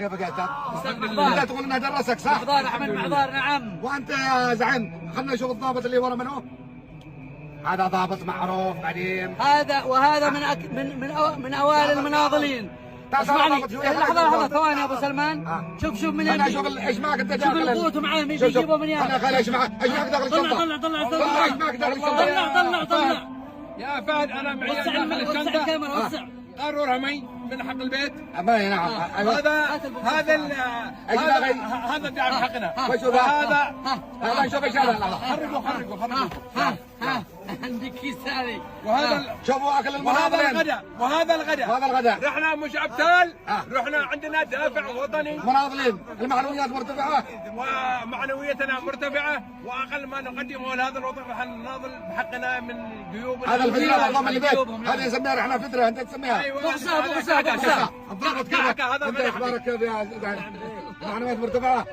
كيفك يا استاذ؟ استاذ انت تقول انه درسك صح؟ محضار احمد محضار نعم. وانت يا زعيم خلنا نشوف الضابط اللي ورا منو؟ هذا ضابط معروف قديم. وهذا من اوائل المناضلين. اسمعني لحظة ثواني يا ابو سلمان. شوف من انا اشوف ايش معك انت شوف القوت معاه مين بيجيبه من انا خلي ايش معك داخل الشنطه. طلع ايش معك داخل الشنطه. طلع يا فهد انا معي داخل الشنطه. وسع الكاميرا وسع. قارور همي من حق البيت. نعم. هذا دعم حقنا. هذا شوف ايش هذا. خرجوا. عندك كيس ثاني. وهذا شوفوا اكل المناضلين. وهذا الغداء. رحنا مش ابطال. رحنا عندنا دافع وطني. مناضلين المعنويات مرتفعه. ومعنويتنا مرتفعه واقل ما نقدمه لهذا الوطن راح نناضل بحقنا من جيوبنا. هذا الفدرة والله اللي بيت. هذه نسميها رحنا فدرة انت تسميها. بغصة الضغط كيف؟ انت اخبارك كيف يا معنويات مرتفعه.